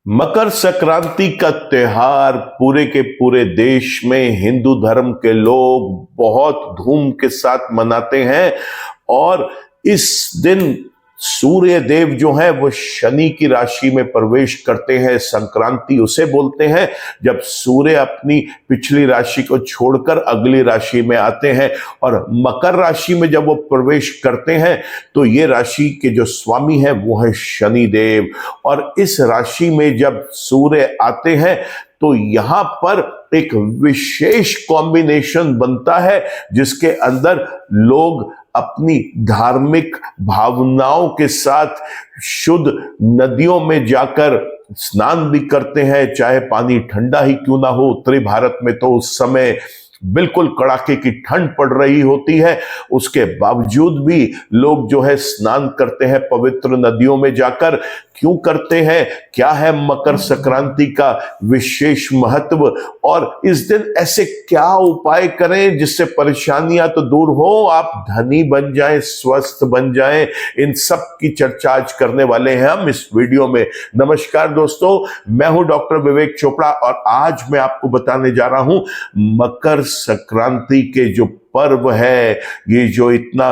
मकर संक्रांति का त्योहार पूरे के पूरे देश में हिंदू धर्म के लोग बहुत धूम के साथ मनाते हैं। और इस दिन सूर्य देव जो है वो शनि की राशि में प्रवेश करते हैं। संक्रांति उसे बोलते हैं जब सूर्य अपनी पिछली राशि को छोड़कर अगली राशि में आते हैं, और मकर राशि में जब वो प्रवेश करते हैं तो ये राशि के जो स्वामी हैं वो है शनि देव। और इस राशि में जब सूर्य आते हैं तो यहां पर एक विशेष कॉम्बिनेशन बनता है जिसके अंदर लोग अपनी धार्मिक भावनाओं के साथ शुद्ध नदियों में जाकर स्नान भी करते हैं, चाहे पानी ठंडा ही क्यों ना हो। उत्तरी भारत में तो उस समय बिल्कुल कड़ाके की ठंड पड़ रही होती है, उसके बावजूद भी लोग जो है स्नान करते हैं पवित्र नदियों में जाकर। क्यों करते हैं, क्या है मकर संक्रांति का विशेष महत्व, और इस दिन ऐसे क्या उपाय करें जिससे परेशानियां तो दूर हो, आप धनी बन जाएं, स्वस्थ बन जाएं, इन सब की चर्चा आज करने वाले हैं हम इस वीडियो में। नमस्कार दोस्तों, मैं हूं डॉक्टर विवेक चोपड़ा और आज मैं आपको बताने जा रहा हूं मकर संक्रांति के जो पर्व है, ये जो इतना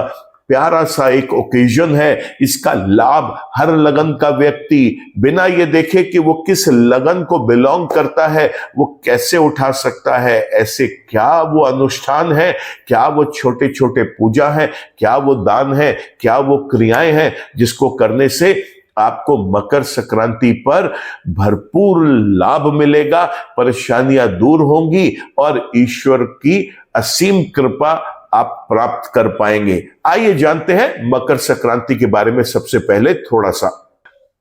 प्यारा सा एक ओकेजन है, इसका लाभ हर लगन का व्यक्ति बिना ये देखे कि वो किस लगन को बिलोंग करता है वो कैसे उठा सकता है। ऐसे क्या वो अनुष्ठान है, क्या वो छोटे छोटे पूजा है, क्या वो दान है, क्या वो क्रियाएं हैं जिसको करने से आपको मकर संक्रांति पर भरपूर लाभ मिलेगा, परेशानियां दूर होंगी और ईश्वर की असीम कृपा आप प्राप्त कर पाएंगे। आइए जानते हैं मकर संक्रांति के बारे में। सबसे पहले थोड़ा सा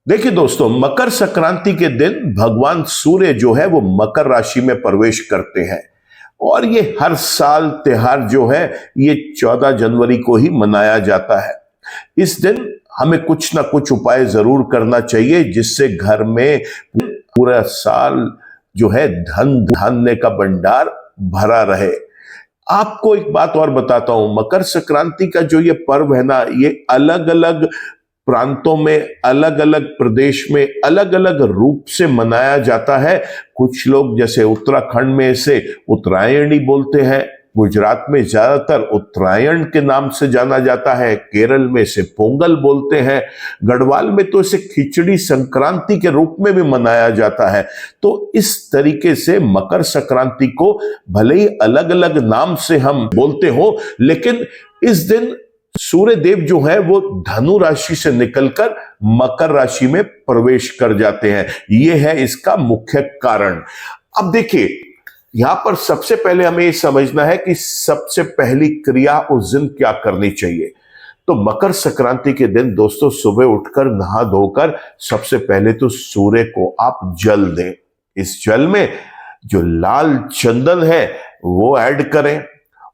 देखिए दोस्तों, मकर संक्रांति के दिन भगवान सूर्य जो है वो मकर राशि में प्रवेश करते हैं और ये हर साल त्योहार जो है ये 14 जनवरी को ही मनाया जाता है। इस दिन हमें कुछ ना कुछ उपाय जरूर करना चाहिए जिससे घर में पूरा साल जो है धन धान्य का भंडार भरा रहे। आपको एक बात और बताता हूं, मकर संक्रांति का जो ये पर्व है ना, ये अलग अलग प्रांतों में, अलग अलग प्रदेश में अलग अलग रूप से मनाया जाता है। कुछ लोग जैसे उत्तराखंड में इसे उत्तरायणी बोलते हैं, गुजरात में ज्यादातर उत्तरायण के नाम से जाना जाता है, केरल में इसे पोंगल बोलते हैं, गढ़वाल में तो इसे खिचड़ी संक्रांति के रूप में भी मनाया जाता है। तो इस तरीके से मकर संक्रांति को भले ही अलग अलग नाम से हम बोलते हो, लेकिन इस दिन सूर्य देव जो है वो धनु राशि से निकलकर मकर राशि में प्रवेश कर जाते हैं। यह है इसका मुख्य कारण। अब देखिए, यहां पर सबसे पहले हमें यह समझना है कि सबसे पहली क्रिया उस दिन क्या करनी चाहिए। तो मकर संक्रांति के दिन दोस्तों सुबह उठकर नहा धोकर सबसे पहले तो सूर्य को आप जल दें। इस जल में जो लाल चंदन है वो ऐड करें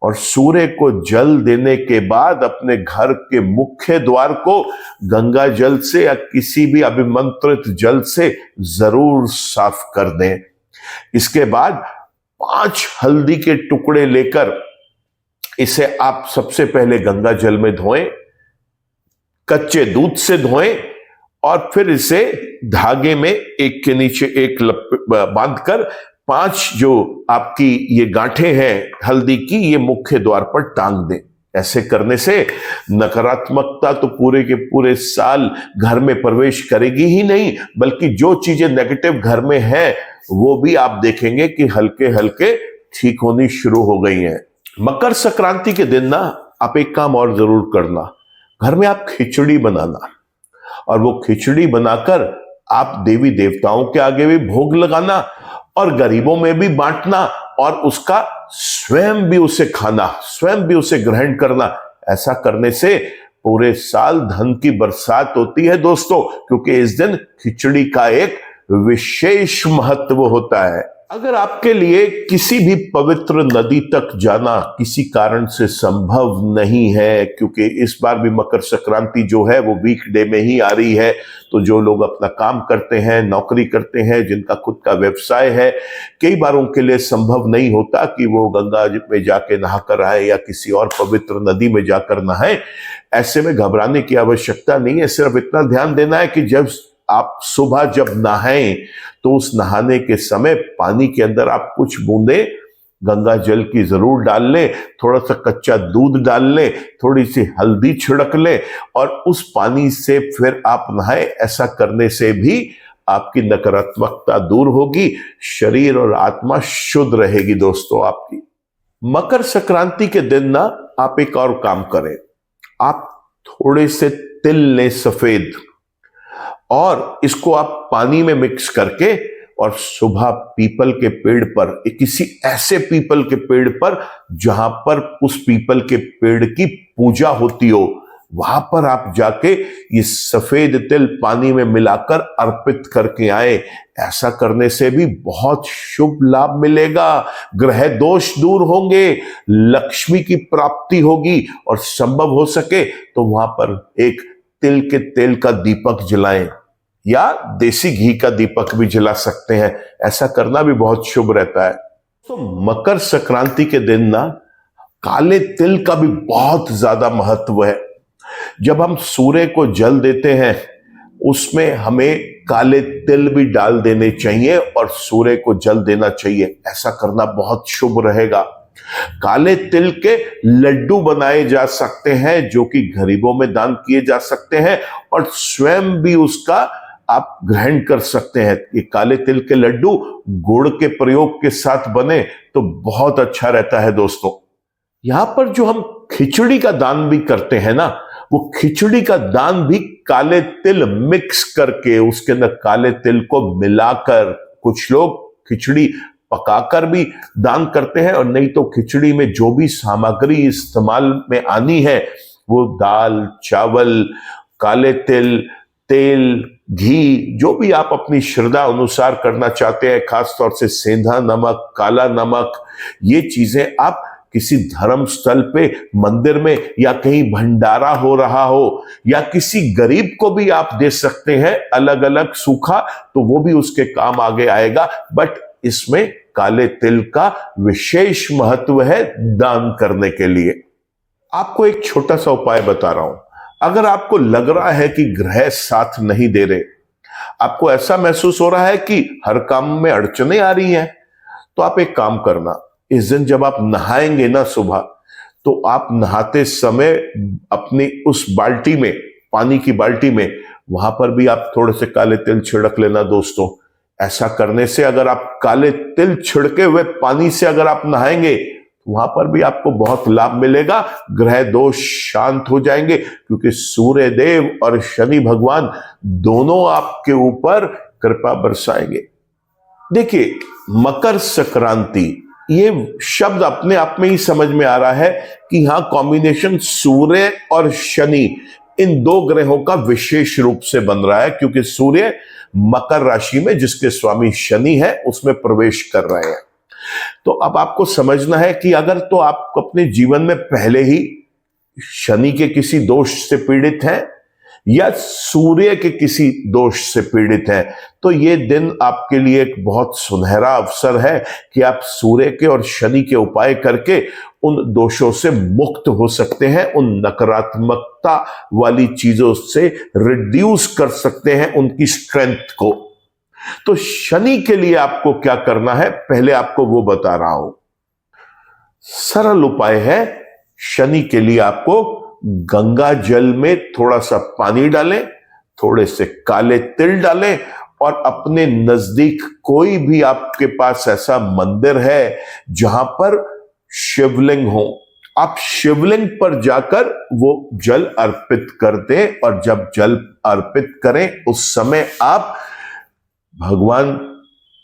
और सूर्य को जल देने के बाद अपने घर के मुख्य द्वार को गंगा जल से या किसी भी अभिमंत्रित जल से जरूर साफ कर दें। इसके बाद 5 हल्दी के टुकड़े लेकर इसे आप सबसे पहले गंगा जल में धोएं, कच्चे दूध से धोएं और फिर इसे धागे में एक के नीचे एक बांधकर 5 जो आपकी ये गांठें हैं हल्दी की, ये मुख्य द्वार पर टांग दें। ऐसे करने से नकारात्मकता तो पूरे के पूरे साल घर में प्रवेश करेगी ही नहीं, बल्कि जो चीजें नेगेटिव घर में हैं वो भी आप देखेंगे कि हल्के हल्के ठीक होनी शुरू हो गई हैं। मकर संक्रांति के दिन ना आप एक काम और जरूर करना, घर में आप खिचड़ी बनाना और वो खिचड़ी बनाकर आप देवी देवताओं के आगे भी भोग लगाना और गरीबों में भी बांटना और उसका स्वयं भी उसे खाना, स्वयं भी उसे ग्रहण करना। ऐसा करने से पूरे साल धन की बरसात होती है दोस्तों, क्योंकि इस दिन खिचड़ी का एक विशेष महत्व होता है। अगर आपके लिए किसी भी पवित्र नदी तक जाना किसी कारण से संभव नहीं है, क्योंकि इस बार भी मकर संक्रांति जो है वो वीकडे में ही आ रही है, तो जो लोग अपना काम करते हैं, नौकरी करते हैं, जिनका खुद का व्यवसाय है, कई बार उनके लिए संभव नहीं होता कि वो गंगा में जाके नहा कर आए या किसी और पवित्र नदी में जाकर नहाए। ऐसे में घबराने की आवश्यकता नहीं है। सिर्फ इतना ध्यान देना है कि जब आप सुबह जब नहाएं तो उस नहाने के समय पानी के अंदर आप कुछ बूंदे गंगा जल की जरूर डाल लें, थोड़ा सा कच्चा दूध डाल लें, थोड़ी सी हल्दी छिड़क लें और उस पानी से फिर आप नहाएं। ऐसा करने से भी आपकी नकारात्मकता दूर होगी, शरीर और आत्मा शुद्ध रहेगी। दोस्तों, आपकी मकर संक्रांति के दिन ना आप एक और काम करें। आप थोड़े से तिल लें सफेद, और इसको आप पानी में मिक्स करके और सुबह पीपल के पेड़ पर, किसी ऐसे पीपल के पेड़ पर जहां पर उस पीपल के पेड़ की पूजा होती हो, वहां पर आप जाके ये सफेद तिल पानी में मिलाकर अर्पित करके आए। ऐसा करने से भी बहुत शुभ लाभ मिलेगा, ग्रह दोष दूर होंगे, लक्ष्मी की प्राप्ति होगी, और संभव हो सके तो वहां पर एक तिल के तेल का दीपक जलाएं या देसी घी का दीपक भी जला सकते हैं। ऐसा करना भी बहुत शुभ रहता है। तो मकर संक्रांति के दिन ना काले तिल का भी बहुत ज्यादा महत्व है। जब हम सूर्य को जल देते हैं उसमें हमें काले तिल भी डाल देने चाहिए और सूर्य को जल देना चाहिए। ऐसा करना बहुत शुभ रहेगा। काले तिल के लड्डू बनाए जा सकते हैं जो कि गरीबों में दान किए जा सकते हैं, और स्वयं भी उसका आप ग्रहण कर सकते हैं। ये काले तिल के लड्डू गुड़ के प्रयोग के साथ बने तो बहुत अच्छा रहता है। दोस्तों, यहां पर जो हम खिचड़ी का दान भी करते हैं ना, वो खिचड़ी का दान भी काले तिल मिक्स करके उसके अंदर काले तिल को मिलाकर, कुछ लोग खिचड़ी पकाकर भी दान करते हैं, और नहीं तो खिचड़ी में जो भी सामग्री इस्तेमाल में आनी है वो दाल, चावल, काले तिल, तेल, घी, जो भी आप अपनी श्रद्धा अनुसार करना चाहते हैं, खासतौर से सेंधा नमक, काला नमक, ये चीजें आप किसी धर्म स्थल पे, मंदिर में, या कहीं भंडारा हो रहा हो, या किसी गरीब को भी आप दे सकते हैं अलग अलग सूखा, तो वो भी उसके काम आगे आएगा। बट इसमें काले तिल का विशेष महत्व है दान करने के लिए। आपको एक छोटा सा उपाय बता रहा हूं। अगर आपको लग रहा है कि ग्रह साथ नहीं दे रहे, आपको ऐसा महसूस हो रहा है कि हर काम में अड़चने आ रही हैं, तो आप एक काम करना, इस दिन जब आप नहाएंगे ना सुबह, तो आप नहाते समय अपनी उस बाल्टी में, पानी की बाल्टी में, वहां पर भी आप थोड़े से काले तिल छिड़क लेना। दोस्तों, ऐसा करने से अगर आप काले तिल छिड़के हुए पानी से अगर आप नहाएंगे, वहां पर भी आपको बहुत लाभ मिलेगा, ग्रह दोष शांत हो जाएंगे, क्योंकि सूर्य देव और शनि भगवान दोनों आपके ऊपर कृपा बरसाएंगे। देखिए, मकर संक्रांति, ये शब्द अपने आप में ही समझ में आ रहा है कि यहां कॉम्बिनेशन सूर्य और शनि, इन दो ग्रहों का विशेष रूप से बन रहा है, क्योंकि सूर्य मकर राशि में, जिसके स्वामी शनि है, उसमें प्रवेश कर रहे हैं। तो अब आपको समझना है कि अगर तो आप अपने जीवन में पहले ही शनि के किसी दोष से पीड़ित हैं या सूर्य के किसी दोष से पीड़ित हैं, तो ये दिन आपके लिए एक बहुत सुनहरा अवसर है कि आप सूर्य के और शनि के उपाय करके उन दोषों से मुक्त हो सकते हैं, उन नकारात्मकता वाली चीजों से रिड्यूस कर सकते हैं उनकी स्ट्रेंथ को। तो शनि के लिए आपको क्या करना है, पहले आपको वो बता रहा हूं। सरल उपाय है, शनि के लिए आपको गंगा जल में थोड़ा सा पानी डालें, थोड़े से काले तिल डालें, और अपने नजदीक कोई भी आपके पास ऐसा मंदिर है जहां पर शिवलिंग हो, आप शिवलिंग पर जाकर वो जल अर्पित कर दें। और जब जल अर्पित करें उस समय आप भगवान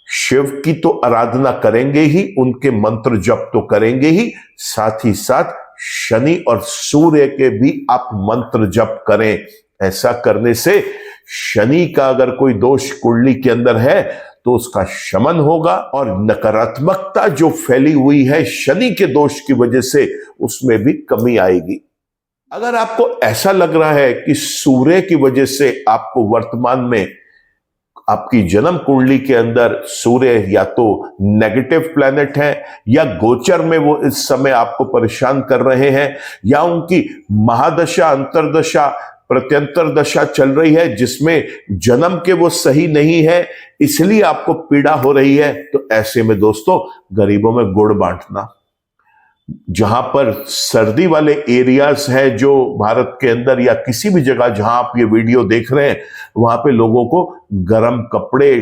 शिव की तो आराधना करेंगे ही, उनके मंत्र जप तो करेंगे ही, साथ ही साथ शनि और सूर्य के भी आप मंत्र जप करें। ऐसा करने से शनि का अगर कोई दोष कुंडली के अंदर है तो उसका शमन होगा और नकारात्मकता जो फैली हुई है शनि के दोष की वजह से उसमें भी कमी आएगी। अगर आपको ऐसा लग रहा है कि सूर्य की वजह से आपको वर्तमान में आपकी जन्म कुंडली के अंदर सूर्य या तो नेगेटिव प्लैनेट है या गोचर में वो इस समय आपको परेशान कर रहे हैं या उनकी महादशा अंतरदशा प्रत्यंतर दशा चल रही है जिसमें जन्म के वो सही नहीं है इसलिए आपको पीड़ा हो रही है, तो ऐसे में दोस्तों गरीबों में गुड़ बांटना। जहां पर सर्दी वाले एरियाज है जो भारत के अंदर या किसी भी जगह जहां आप ये वीडियो देख रहे हैं वहां पे लोगों को गर्म कपड़े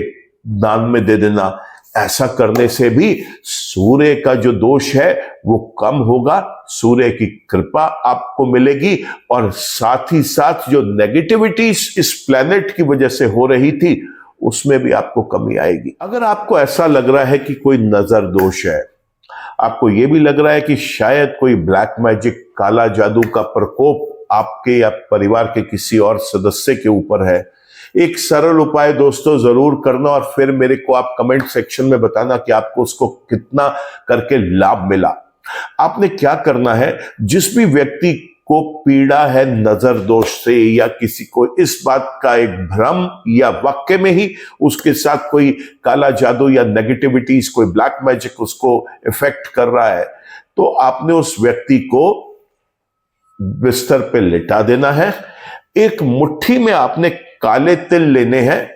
दान में दे देना। ऐसा करने से भी सूर्य का जो दोष है वो कम होगा, सूर्य की कृपा आपको मिलेगी और साथ ही साथ जो नेगेटिविटी इस प्लेनेट की वजह से हो रही थी उसमें भी आपको कमी आएगी। अगर आपको ऐसा लग रहा है कि कोई नजर दोष है, आपको यह भी लग रहा है कि शायद कोई ब्लैक मैजिक काला जादू का प्रकोप आपके या परिवार के किसी और सदस्य के ऊपर है, एक सरल उपाय दोस्तों जरूर करना और फिर मेरे को आप कमेंट सेक्शन में बताना कि आपको उसको कितना करके लाभ मिला। आपने क्या करना है, जिस भी व्यक्ति को पीड़ा है नजर दोष से या किसी को इस बात का एक भ्रम या वाक्य में ही उसके साथ कोई काला जादू या नेगेटिविटीज कोई ब्लैक मैजिक उसको इफेक्ट कर रहा है, तो आपने उस व्यक्ति को बिस्तर पे लिटा देना है। एक मुट्ठी में आपने काले तिल लेने हैं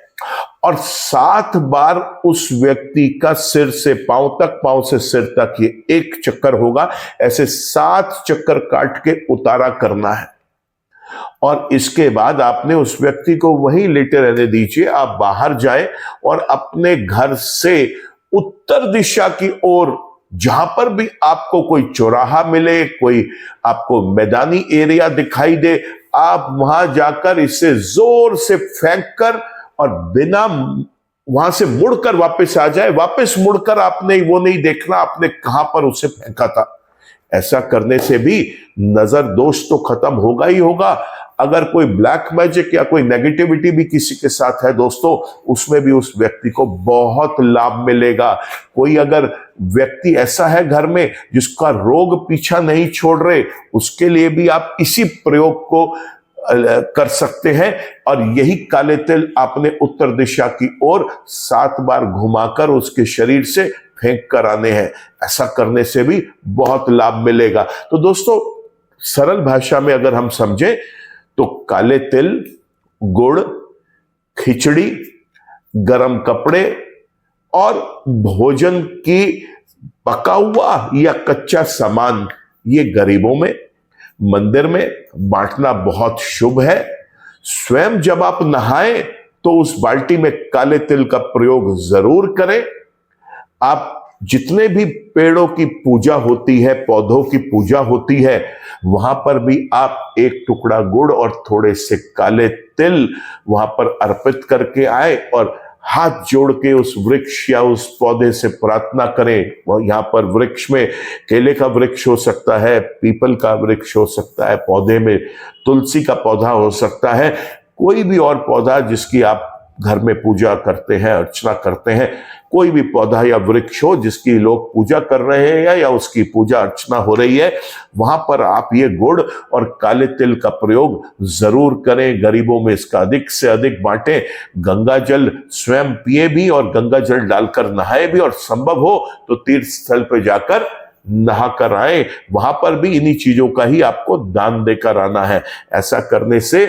और 7 बार उस व्यक्ति का सिर से पांव तक, पांव से सिर तक ये एक चक्कर होगा, ऐसे 7 चक्कर काट के उतारा करना है। और इसके बाद आपने उस व्यक्ति को वहीं लेटे रहने दीजिए। आप बाहर जाएं और अपने घर से उत्तर दिशा की ओर जहां पर भी आपको कोई चौराहा मिले, कोई आपको मैदानी एरिया दिखाई दे, आप वहां जाकर इसे जोर से फेंक कर और बिना वहां से मुड़कर वापस आ जाए। वापस मुड़कर आपने वो नहीं देखना आपने कहां पर उसे फेंका था। ऐसा करने से भी नजर दोष तो खत्म होगा ही होगा। अगर कोई ब्लैक मैजिक या कोई नेगेटिविटी भी किसी के साथ है दोस्तों, उसमें भी उस व्यक्ति को बहुत लाभ मिलेगा। कोई अगर व्यक्ति ऐसा है घर में जिसका रोग पीछा नहीं छोड़ रहे, उसके लिए भी आप इसी प्रयोग को कर सकते हैं। और यही काले तिल आपने उत्तर दिशा की ओर 7 बार घुमाकर उसके शरीर से फेंक कर आने हैं। ऐसा करने से भी बहुत लाभ मिलेगा। तो दोस्तों सरल भाषा में अगर हम समझें तो काले तिल, गुड़, खिचड़ी, गरम कपड़े और भोजन की पका हुआ या कच्चा सामान, ये गरीबों में मंदिर में बांटना बहुत शुभ है। स्वयं जब आप नहाएं तो उस बाल्टी में काले तिल का प्रयोग जरूर करें। आप जितने भी पेड़ों की पूजा होती है, पौधों की पूजा होती है, वहां पर भी आप एक टुकड़ा गुड़ और थोड़े से काले तिल वहां पर अर्पित करके आए और हाथ जोड़ के उस वृक्ष या उस पौधे से प्रार्थना करें। वह यहाँ पर वृक्ष में केले का वृक्ष हो सकता है, पीपल का वृक्ष हो सकता है, पौधे में तुलसी का पौधा हो सकता है, कोई भी और पौधा जिसकी आप घर में पूजा करते हैं, अर्चना करते हैं, कोई भी पौधा या वृक्ष हो जिसकी लोग पूजा कर रहे हैं या उसकी पूजा अर्चना हो रही है, वहां पर आप ये गुड़ और काले तिल का प्रयोग जरूर करें। गरीबों में इसका अधिक से अधिक बांटें। गंगा जल स्वयं पिए भी और गंगा जल डालकर नहाए भी और संभव हो तो तीर्थ स्थल पर जाकर नहा कर आए, वहां पर भी इन्हीं चीजों का ही आपको दान देकर आना है। ऐसा करने से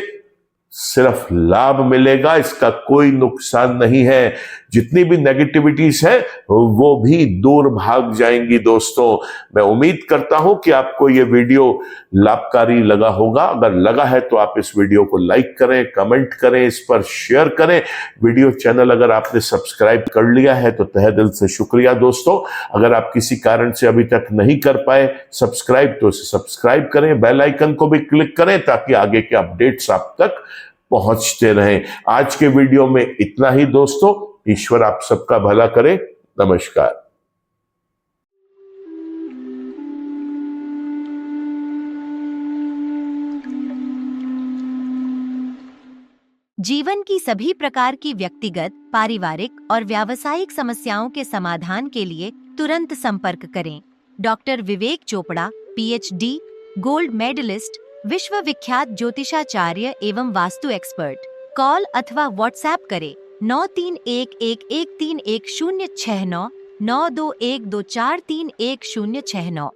सिर्फ लाभ मिलेगा, इसका कोई नुकसान नहीं है। जितनी भी नेगेटिविटीज है वो भी दूर भाग जाएंगी। दोस्तों मैं उम्मीद करता हूं कि आपको ये वीडियो लाभकारी लगा होगा। अगर लगा है तो आप इस वीडियो को लाइक करें, कमेंट करें, इस पर शेयर करें। वीडियो चैनल अगर आपने सब्सक्राइब कर लिया है तो तहे दिल से शुक्रिया दोस्तों। अगर आप किसी कारण से अभी तक नहीं कर पाए सब्सक्राइब तो इसे सब्सक्राइब करें, बेल आइकन को भी क्लिक करें ताकि आगे के अपडेट्स आप तक पहुंचते रहें। आज के वीडियो में इतना ही दोस्तों। ईश्वर आप सबका भला करे। नमस्कार। जीवन की सभी प्रकार की व्यक्तिगत, पारिवारिक और व्यावसायिक समस्याओं के समाधान के लिए तुरंत संपर्क करें। डॉक्टर विवेक चोपड़ा, पीएचडी, गोल्ड मेडलिस्ट, विश्व विख्यात ज्योतिषाचार्य एवं वास्तु एक्सपर्ट। कॉल अथवा व्हाट्सएप करें 9311131069 9212431069।